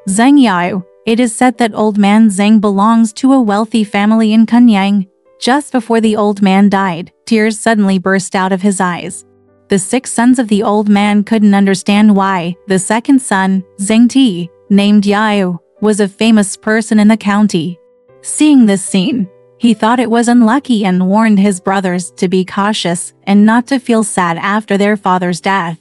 Zeng Youyu. It is said that old man Zeng belongs to a wealthy family in Kunyang. Just before the old man died, tears suddenly burst out of his eyes. The 6 sons of the old man couldn't understand why. The second son, Zeng Ti, named Youyu, was a famous person in the county. Seeing this scene, he thought it was unlucky and warned his brothers to be cautious and not to feel sad after their father's death.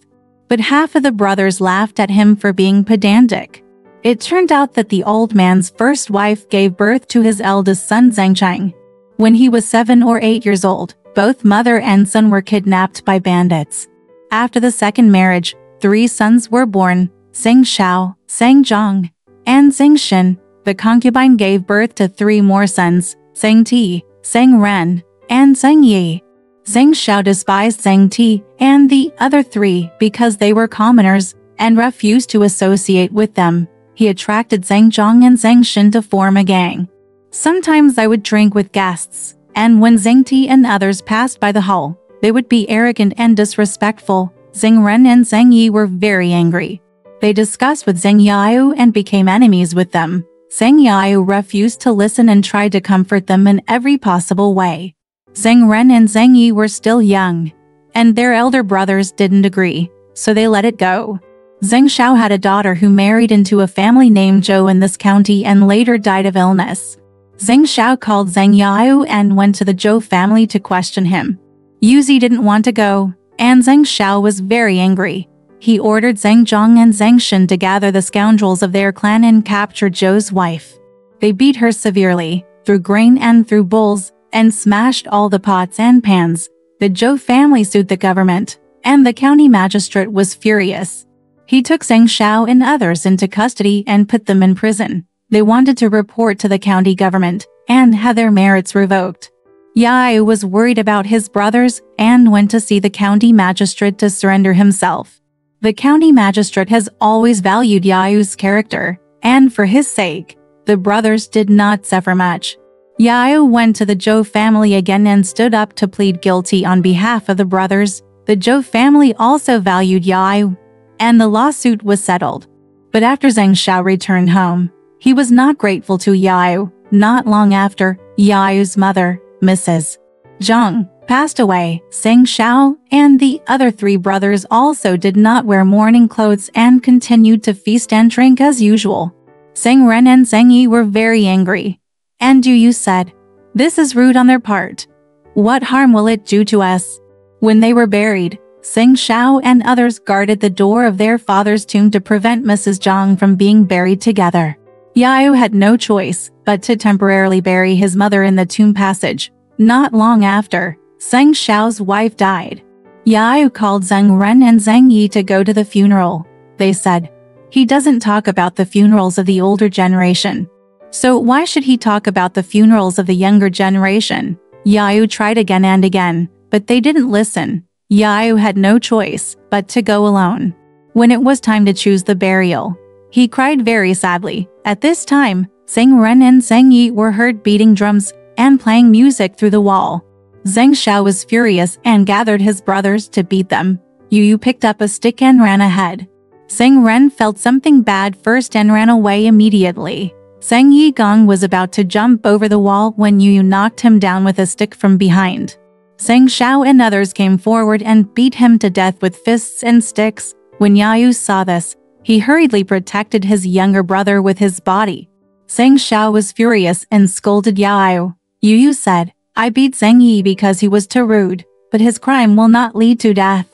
But half of the brothers laughed at him for being pedantic. It turned out that the old man's first wife gave birth to his eldest son Zeng. When he was 7 or 8 years old, both mother and son were kidnapped by bandits. After the second marriage, 3 sons were born: Zeng Shao, Zeng Zhong, and Zeng Shin. The concubine gave birth to 3 more sons: Zeng Ti, Zeng Ren, and Zeng Yi. Zeng Shao despised Zeng Ti and the other 3 because they were commoners and refused to associate with them. He attracted Zeng Zhong and Zeng Shin to form a gang. Sometimes I would drink with guests, and when Zeng Ti and others passed by the hall, they would be arrogant and disrespectful. Zeng Ren and Zeng Yi were very angry. They discussed with Zeng Youyu and became enemies with them. Zeng Youyu refused to listen and tried to comfort them in every possible way. Zeng Ren and Zeng Yi were still young, and their elder brothers didn't agree, so they let it go. Zeng Shao had a daughter who married into a family named Zhou in this county and later died of illness. Zeng Shao called Zeng Youyu and went to the Zhou family to question him. Youyu didn't want to go, and Zeng Shao was very angry. He ordered Zeng Zhong and Zeng Shin to gather the scoundrels of their clan and capture Zhou's wife. They beat her severely, threw grain and threw bowls, and smashed all the pots and pans. The Zhou family sued the government, and the county magistrate was furious. He took Zeng Shao and others into custody and put them in prison. They wanted to report to the county government and had their merits revoked. Youyu was worried about his brothers and went to see the county magistrate to surrender himself. The county magistrate has always valued Youyu's character, and for his sake, the brothers did not suffer much. Youyu went to the Zhou family again and stood up to plead guilty on behalf of the brothers. The Zhou family also valued Youyu, and the lawsuit was settled. But after Zeng Shao returned home, he was not grateful to Youyu. Not long after, Youyu's mother, Mrs. Zhang, passed away. Zeng Shao and the other 3 brothers also did not wear mourning clothes and continued to feast and drink as usual. Zeng Ren and Zeng Yi were very angry, and Youyu said, "This is rude on their part. What harm will it do to us?" When they were buried, Zeng Shao and others guarded the door of their father's tomb to prevent Mrs. Zhang from being buried together. Youyu had no choice but to temporarily bury his mother in the tomb passage. Not long after, Zeng Shao's wife died. Youyu called Zeng Ren and Zeng Yi to go to the funeral. They said, "He doesn't talk about the funerals of the older generation, so why should he talk about the funerals of the younger generation?" Youyu tried again and again, but they didn't listen. Youyu had no choice but to go alone. When it was time to choose the burial, he cried very sadly. At this time, Zeng Ren and Zeng Yi were heard beating drums and playing music through the wall. Zeng Shao was furious and gathered his brothers to beat them. Youyu picked up a stick and ran ahead. Zeng Ren felt something bad first and ran away immediately. Zeng Yi Gong was about to jump over the wall when Youyu knocked him down with a stick from behind. Zeng Shao and others came forward and beat him to death with fists and sticks. When Youyu saw this, he hurriedly protected his younger brother with his body. Zeng Shao was furious and scolded Youyu. Youyu said, "I beat Zeng Yi because he was too rude, but his crime will not lead to death.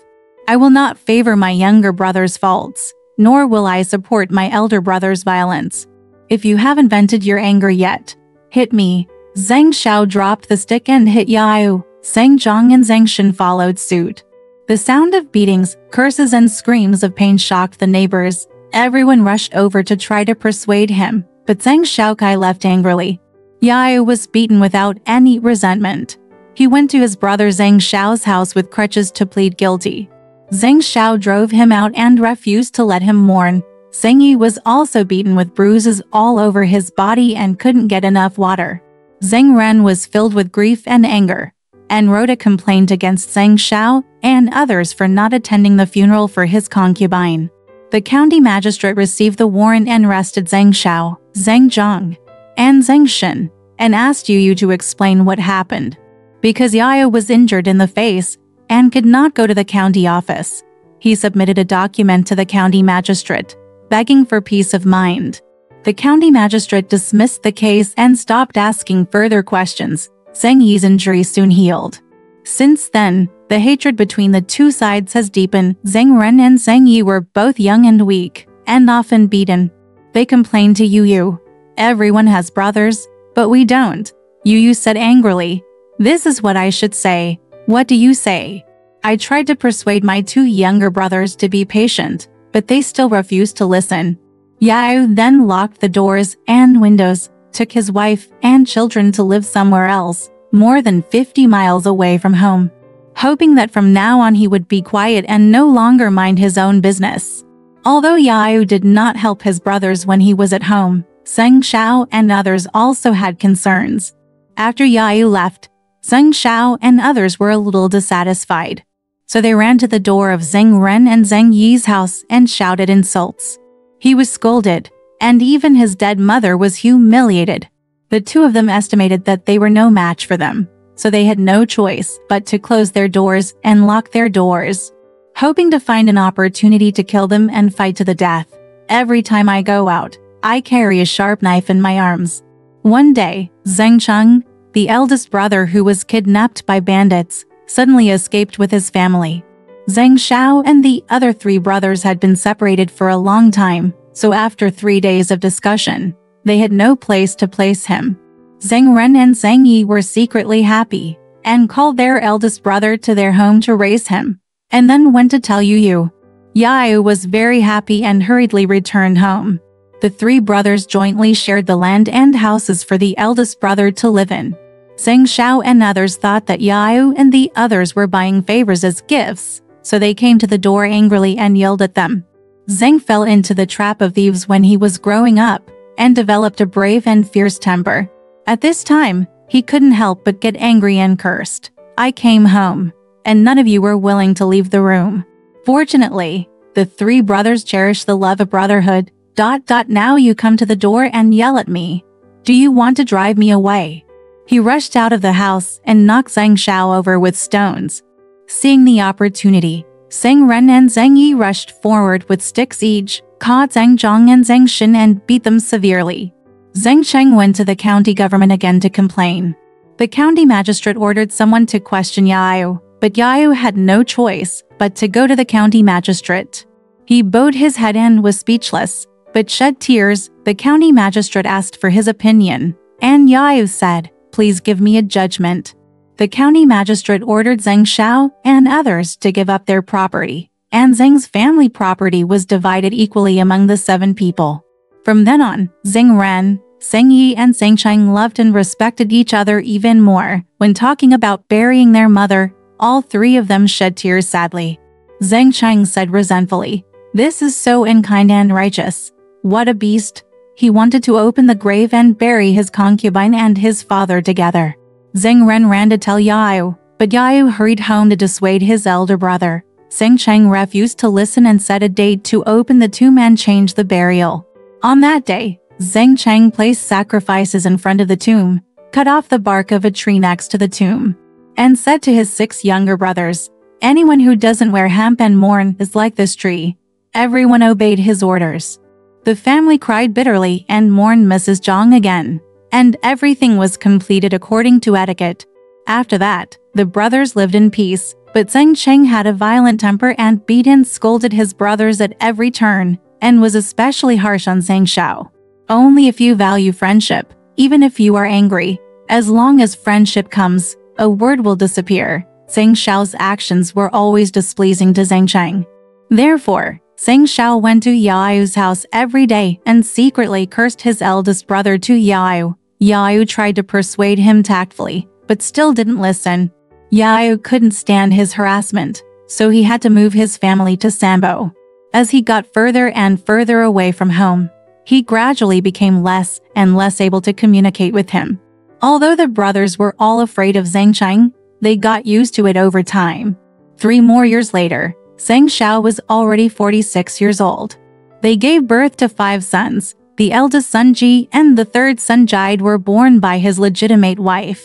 I will not favor my younger brother's faults, nor will I support my elder brother's violence. If you haven't vented your anger yet, hit me." Zeng Shao dropped the stick and hit Youyu. Zeng Zhong and Zeng Shin followed suit. The sound of beatings, curses and screams of pain shocked the neighbors. Everyone rushed over to try to persuade him, but Zeng Shaokai left angrily. Youyu was beaten without any resentment. He went to his brother Zeng Shao's house with crutches to plead guilty. Zeng Shao drove him out and refused to let him mourn. Zeng Yi was also beaten with bruises all over his body and couldn't get enough water. Zeng Ren was filled with grief and anger, and wrote a complaint against Zeng Shao and others for not attending the funeral for his concubine. The county magistrate received the warrant and arrested Zeng Shao, Zeng Zhang, and Zeng Shin, and asked Youyu to explain what happened. Because Youyu was injured in the face and could not go to the county office, he submitted a document to the county magistrate, begging for peace of mind. The county magistrate dismissed the case and stopped asking further questions. Zeng Yi's injury soon healed. Since then, the hatred between the two sides has deepened. Zeng Ren and Zeng Yi were both young and weak, and often beaten. They complained to Youyu. "Everyone has brothers, but we don't," Youyu said angrily. "This is what I should say. What do you say?" I tried to persuade my two younger brothers to be patient, but they still refused to listen. Youyu then locked the doors and windows, took his wife and children to live somewhere else, more than 50 miles away from home, hoping that from now on he would be quiet and no longer mind his own business. Although Youyu did not help his brothers when he was at home, Zeng Shao and others also had concerns. After Youyu left, Zeng Shao and others were a little dissatisfied. So they ran to the door of Zeng Ren and Zeng Yi's house and shouted insults. He was scolded, and even his dead mother was humiliated. The two of them estimated that they were no match for them, so they had no choice but to close their doors and lock their doors, hoping to find an opportunity to kill them and fight to the death. "Every time I go out, I carry a sharp knife in my arms." One day, Zeng Cheng, the eldest brother who was kidnapped by bandits, suddenly escaped with his family. Zeng Shao and the other three brothers had been separated for a long time, so after 3 days of discussion, they had no place to place him. Zeng Ren and Zeng Yi were secretly happy, and called their eldest brother to their home to raise him, and then went to tell Youyu. Youyu was very happy and hurriedly returned home. The three brothers jointly shared the land and houses for the eldest brother to live in. Zeng Shao and others thought that Youyu and the others were buying favors as gifts, so they came to the door angrily and yelled at them. Zeng fell into the trap of thieves when he was growing up, and developed a brave and fierce temper. At this time, he couldn't help but get angry and cursed. "I came home, and none of you were willing to leave the room." Fortunately, the three brothers cherished the love of brotherhood. Now you come to the door and yell at me. Do you want to drive me away? He rushed out of the house and knocked Zeng Shao over with stones. Seeing the opportunity, Zeng Ren and Zeng Yi rushed forward with sticks each, caught Zeng Zhang and Zeng Shin and beat them severely. Zeng Cheng went to the county government again to complain. The county magistrate ordered someone to question Youyu, but Youyu had no choice but to go to the county magistrate. He bowed his head and was speechless, but shed tears. The county magistrate asked for his opinion, and Youyu said, "Please give me a judgment." The county magistrate ordered Zeng Shao and others to give up their property, and Zeng's family property was divided equally among the 7 people. From then on, Zeng Ren, Zeng Yi and Zeng Cheng loved and respected each other even more. When talking about burying their mother, all 3 of them shed tears sadly. Zeng Cheng said resentfully, "This is so unkind and righteous. What a beast." He wanted to open the grave and bury his concubine and his father together. Zeng Ren ran to tell Youyu, but Youyu hurried home to dissuade his elder brother. Zeng Cheng refused to listen and set a date to open the tomb and change the burial. On that day, Zeng Cheng placed sacrifices in front of the tomb, cut off the bark of a tree next to the tomb, and said to his 6 younger brothers, "Anyone who doesn't wear hemp and mourn is like this tree." Everyone obeyed his orders. The family cried bitterly and mourned Mrs. Zhang again, and everything was completed according to etiquette. After that, the brothers lived in peace, but Zeng Cheng had a violent temper and beat and scolded his brothers at every turn, and was especially harsh on Zeng Shao. Only if you value friendship, even if you are angry, as long as friendship comes, a word will disappear. Zeng Shao's actions were always displeasing to Zeng Cheng. Therefore, Zeng Shao went to Youyu's house every day and secretly cursed his eldest brother to Youyu. Youyu tried to persuade him tactfully, but still didn't listen. Youyu couldn't stand his harassment, so he had to move his family to Sambo. As he got further and further away from home, he gradually became less and less able to communicate with him. Although the brothers were all afraid of Zeng Cheng, they got used to it over time. 3 more years later, Zeng Shao was already 46 years old. They gave birth to 5 sons. The eldest son Ji and the third son Jide were born by his legitimate wife.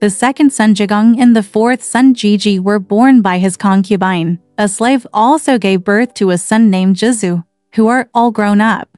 The second son Jigong and the fourth son Jiji were born by his concubine. A slave also gave birth to a son named Jizu, who are all grown up.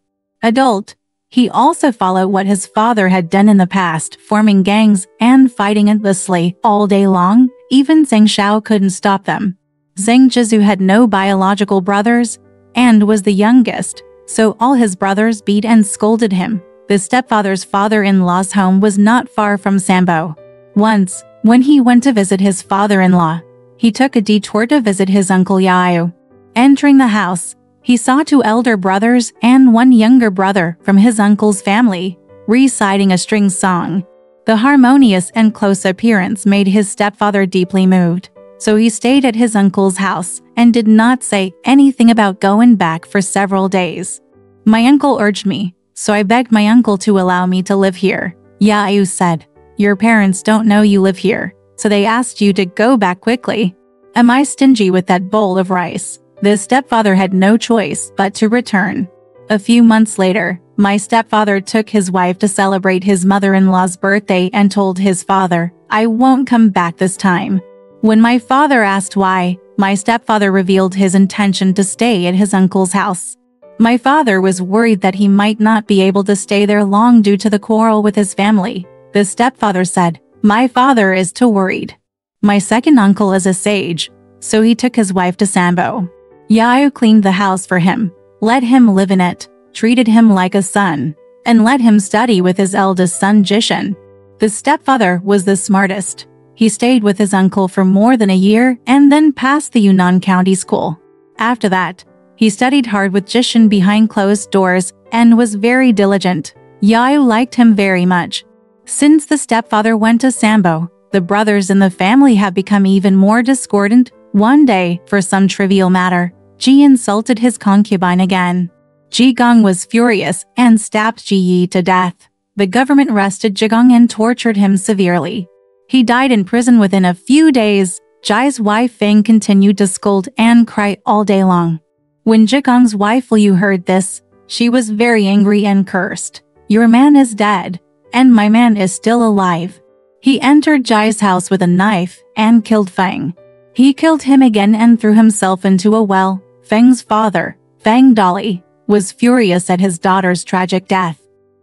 Adult. He also followed what his father had done in the past, forming gangs and fighting endlessly all day long. Even Zeng Shao couldn't stop them. Zeng Jizu had no biological brothers and was the youngest, so all his brothers beat and scolded him. The stepfather's father-in-law's home was not far from Sambo. Once, when he went to visit his father-in-law, he took a detour to visit his uncle Youyu. Entering the house, he saw 2 elder brothers and 1 younger brother from his uncle's family, reciting a string song. The harmonious and close appearance made his stepfather deeply moved, so he stayed at his uncle's house and did not say anything about going back for several days. My uncle urged me, so I begged my uncle to allow me to live here. Youyu said, "Your parents don't know you live here, so they asked you to go back quickly. Am I stingy with that bowl of rice?" The stepfather had no choice but to return. A few months later, my stepfather took his wife to celebrate his mother-in-law's birthday and told his father, "I won't come back this time." When my father asked why, my stepfather revealed his intention to stay at his uncle's house. My father was worried that he might not be able to stay there long due to the quarrel with his family. The stepfather said, "My father is too worried. My second uncle is a sage," so he took his wife to Sambo. Youyu cleaned the house for him, let him live in it, treated him like a son, and let him study with his eldest son Jishin. The stepfather was the smartest. He stayed with his uncle for more than a year and then passed the Yunnan County School. After that, he studied hard with Jishin behind closed doors and was very diligent. Youyu liked him very much. Since the stepfather went to Sambo, the brothers in the family have become even more discordant. One day, for some trivial matter, Ji insulted his concubine again. Jigong was furious and stabbed Ji Yi to death. The government arrested Jigong and tortured him severely. He died in prison within a few days. Ji's wife Feng continued to scold and cry all day long. When Jigong's wife Liu heard this, she was very angry and cursed. "Your man is dead, and my man is still alive." He entered Ji's house with a knife and killed Feng. He killed him again and threw himself into a well. Feng's father, Feng Dali, was furious at his daughter's tragic death.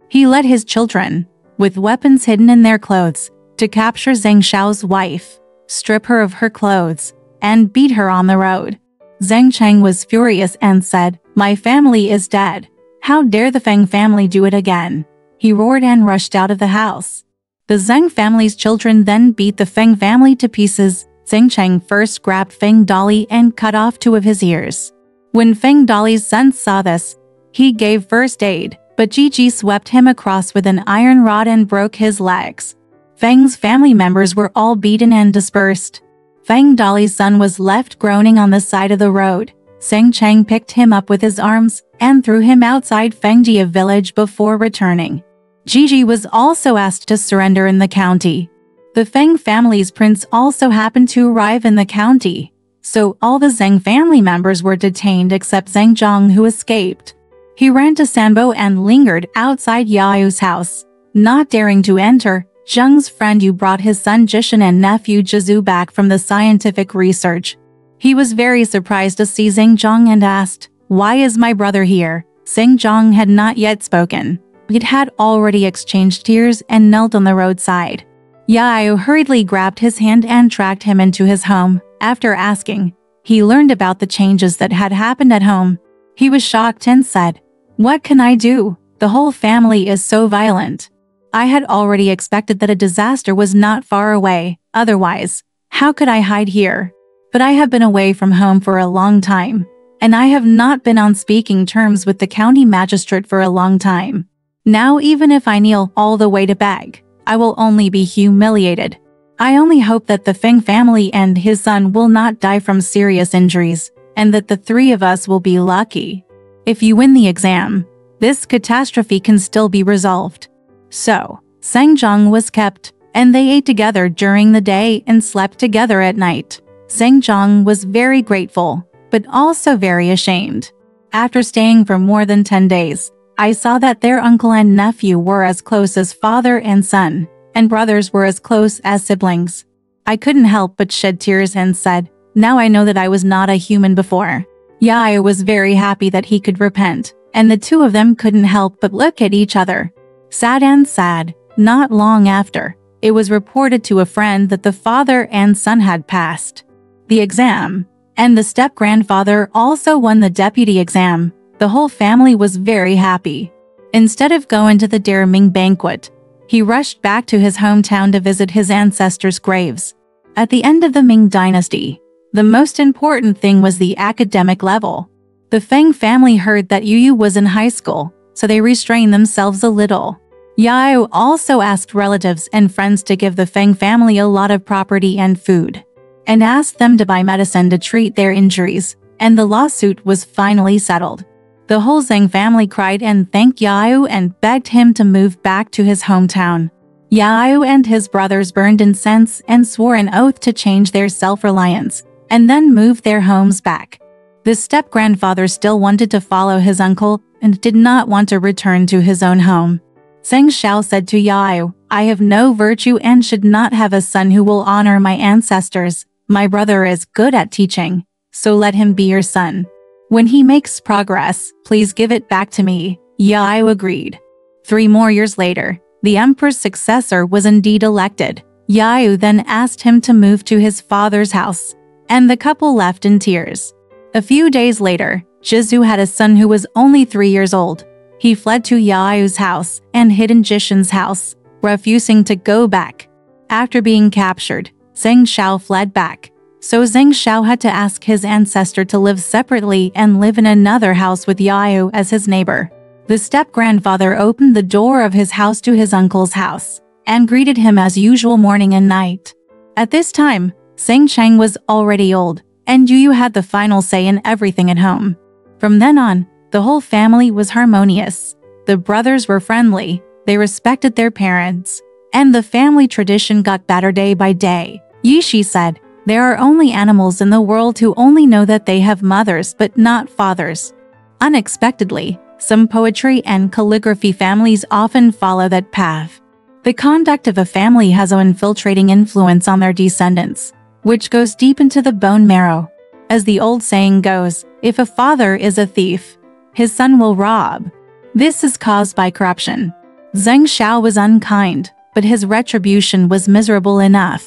He led his children, with weapons hidden in their clothes, to capture Zeng Shao's wife, strip her of her clothes, and beat her on the road. Zeng Cheng was furious and said, "My family is dead. How dare the Feng family do it again?" He roared and rushed out of the house. The Zeng family's children then beat the Feng family to pieces. Zeng Cheng first grabbed Feng Dali and cut off 2 of his ears. When Feng Dali's son saw this, he gave first aid, but Gigi swept him across with an iron rod and broke his legs. Feng's family members were all beaten and dispersed. Feng Dali's son was left groaning on the side of the road. Zeng Cheng picked him up with his arms and threw him outside Fengjie village before returning. Gigi was also asked to surrender in the county. The Feng family's prince also happened to arrive in the county, so all the Zeng family members were detained except Zeng Zhang, who escaped. He ran to Sambo and lingered outside Youyu's house. Not daring to enter, Zheng's friend Yu brought his son Jishin and nephew Jizu back from the scientific research. He was very surprised to see Zeng Zhang and asked, "Why is my brother here?" Zeng Zhang had not yet spoken. It had already exchanged tears and knelt on the roadside. Youyu hurriedly grabbed his hand and tracked him into his home. After asking, he learned about the changes that had happened at home. He was shocked and said, "What can I do? The whole family is so violent. I had already expected that a disaster was not far away. Otherwise, how could I hide here? But I have been away from home for a long time, and I have not been on speaking terms with the county magistrate for a long time. Now even if I kneel all the way to beg, I will only be humiliated. I only hope that the Feng family and his son will not die from serious injuries, and that the 3 of us will be lucky. If you win the exam, this catastrophe can still be resolved." So, Zeng Zhang was kept, and they ate together during the day and slept together at night. Zeng Zhang was very grateful. but also very ashamed. After staying for more than 10 days, I saw that their uncle and nephew were as close as father and son, and brothers were as close as siblings. I couldn't help but shed tears and said, "Now I know that I was not a human before." Youyu was very happy that he could repent, and the two of them couldn't help but look at each other. Sad and sad, not long after, it was reported to a friend that the father and son had passed the exam, and the step-grandfather also won the deputy exam. The whole family was very happy. Instead of going to the dear Ming banquet, he rushed back to his hometown to visit his ancestors' graves. At the end of the Ming dynasty, the most important thing was the academic level. The Feng family heard that Youyu was in high school, so they restrained themselves a little. Youyu also asked relatives and friends to give the Feng family a lot of property and food, and asked them to buy medicine to treat their injuries, and the lawsuit was finally settled. The whole Zeng family cried and thanked Youyu and begged him to move back to his hometown. Youyu and his brothers burned incense and swore an oath to change their self-reliance, and then moved their homes back. The step-grandfather still wanted to follow his uncle and did not want to return to his own home. Zeng Xiao said to Youyu, "I have no virtue and should not have a son who will honor my ancestors. My brother is good at teaching, so let him be your son. When he makes progress, please give it back to me." Youyu agreed. 3 more years later, the emperor's successor was indeed elected. Youyu then asked him to move to his father's house, and the couple left in tears. A few days later, Zhizu had a son who was only 3 years old. He fled to Youyu's house and hid in Jishen's house, refusing to go back. After being captured, Zeng Xiao fled back. So Zeng Xiao had to ask his ancestor to live separately and live in another house with Youyu as his neighbor. The step-grandfather opened the door of his house to his uncle's house, and greeted him as usual morning and night. At this time, Zeng Cheng was already old, and Youyu had the final say in everything at home. From then on, the whole family was harmonious. The brothers were friendly, they respected their parents, and the family tradition got better day by day. Yishi said, "There are only animals in the world who only know that they have mothers but not fathers." Unexpectedly, some poetry and calligraphy families often follow that path. The conduct of a family has an infiltrating influence on their descendants, which goes deep into the bone marrow. As the old saying goes, if a father is a thief, his son will rob. This is caused by corruption. Zeng Xiao was unkind, but his retribution was miserable enough.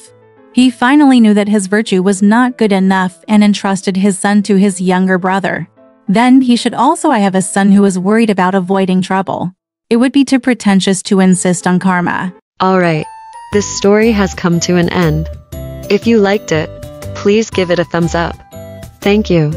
He finally knew that his virtue was not good enough and entrusted his son to his younger brother. Then he should also have a son who was worried about avoiding trouble. It would be too pretentious to insist on karma. Alright, this story has come to an end. If you liked it, please give it a thumbs up. Thank you.